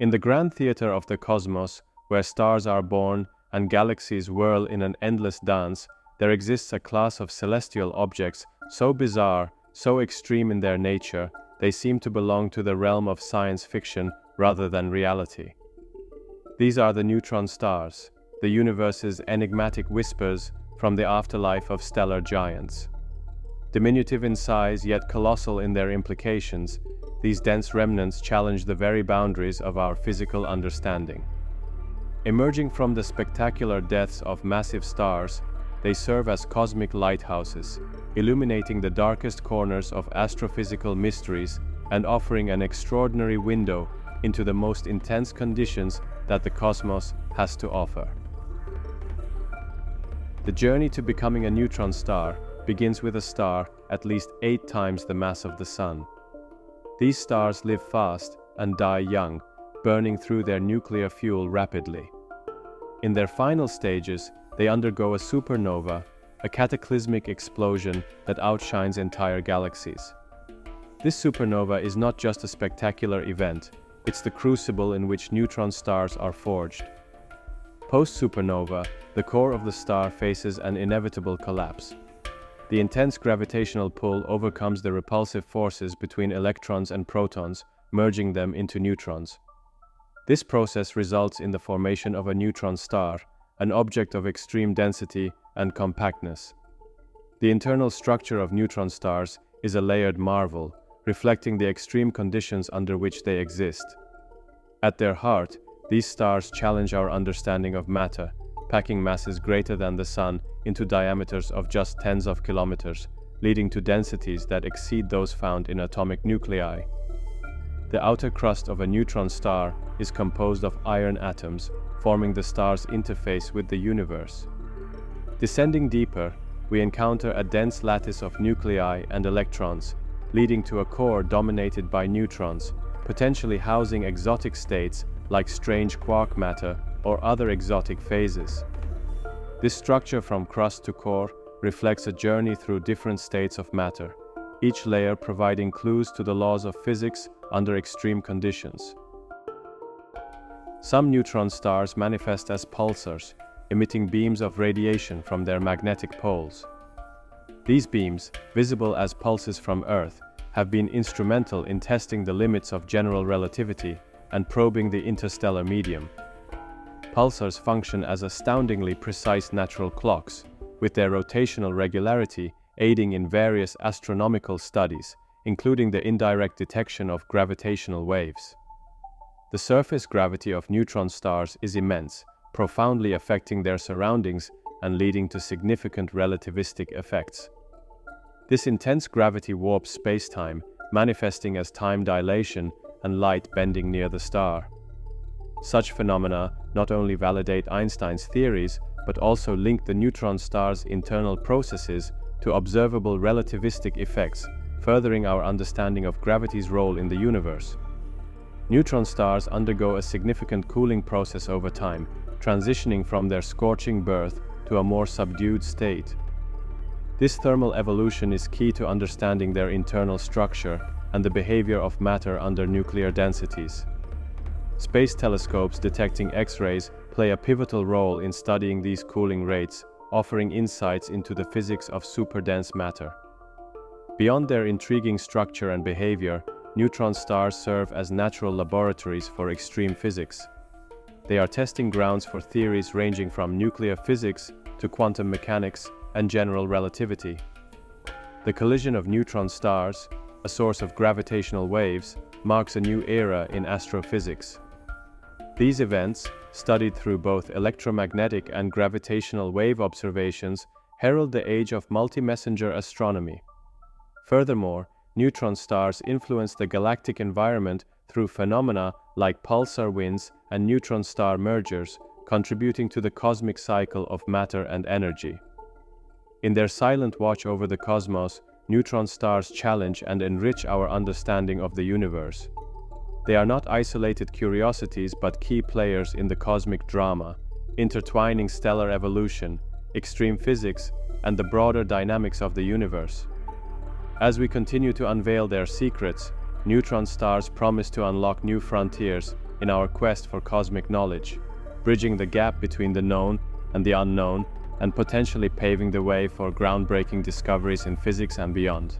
In the grand theater of the cosmos, where stars are born and galaxies whirl in an endless dance, there exists a class of celestial objects so bizarre, so extreme in their nature, they seem to belong to the realm of science fiction rather than reality. These are the neutron stars, the universe's enigmatic whispers from the afterlife of stellar giants. Diminutive in size yet colossal in their implications, these dense remnants challenge the very boundaries of our physical understanding. Emerging from the spectacular depths of massive stars, they serve as cosmic lighthouses, illuminating the darkest corners of astrophysical mysteries and offering an extraordinary window into the most intense conditions that the cosmos has to offer. The journey to becoming a neutron star begins with a star at least 8 times the mass of the Sun. These stars live fast and die young, burning through their nuclear fuel rapidly. In their final stages, they undergo a supernova, a cataclysmic explosion that outshines entire galaxies. This supernova is not just a spectacular event, it's the crucible in which neutron stars are forged. Post-supernova, the core of the star faces an inevitable collapse. The intense gravitational pull overcomes the repulsive forces between electrons and protons, merging them into neutrons. This process results in the formation of a neutron star, an object of extreme density and compactness. The internal structure of neutron stars is a layered marvel, reflecting the extreme conditions under which they exist. At their heart, these stars challenge our understanding of matter, packing masses greater than the Sun into diameters of just tens of kilometers, leading to densities that exceed those found in atomic nuclei. The outer crust of a neutron star is composed of iron atoms, forming the star's interface with the universe. Descending deeper, we encounter a dense lattice of nuclei and electrons, leading to a core dominated by neutrons, potentially housing exotic states like strange quark matter or other exotic phases. This structure from crust to core reflects a journey through different states of matter, each layer providing clues to the laws of physics under extreme conditions. Some neutron stars manifest as pulsars, emitting beams of radiation from their magnetic poles. These beams, visible as pulses from Earth, have been instrumental in testing the limits of general relativity and probing the interstellar medium. Pulsars function as astoundingly precise natural clocks, with their rotational regularity aiding in various astronomical studies, including the indirect detection of gravitational waves. The surface gravity of neutron stars is immense, profoundly affecting their surroundings and leading to significant relativistic effects. This intense gravity warps spacetime, manifesting as time dilation and light bending near the star. Such phenomena not only validate Einstein's theories, but also link the neutron star's internal processes to observable relativistic effects, furthering our understanding of gravity's role in the universe. Neutron stars undergo a significant cooling process over time, transitioning from their scorching birth to a more subdued state. This thermal evolution is key to understanding their internal structure and the behavior of matter under nuclear densities. Space telescopes detecting X-rays play a pivotal role in studying these cooling rates, offering insights into the physics of superdense matter. Beyond their intriguing structure and behavior, neutron stars serve as natural laboratories for extreme physics. They are testing grounds for theories ranging from nuclear physics to quantum mechanics and general relativity. The collision of neutron stars, a source of gravitational waves, marks a new era in astrophysics. These events, studied through both electromagnetic and gravitational wave observations, herald the age of multi-messenger astronomy. Furthermore, neutron stars influence the galactic environment through phenomena like pulsar winds and neutron star mergers, contributing to the cosmic cycle of matter and energy. In their silent watch over the cosmos, neutron stars challenge and enrich our understanding of the universe. They are not isolated curiosities but key players in the cosmic drama, intertwining stellar evolution, extreme physics, and the broader dynamics of the universe. As we continue to unveil their secrets, neutron stars promise to unlock new frontiers in our quest for cosmic knowledge, bridging the gap between the known and the unknown, and potentially paving the way for groundbreaking discoveries in physics and beyond.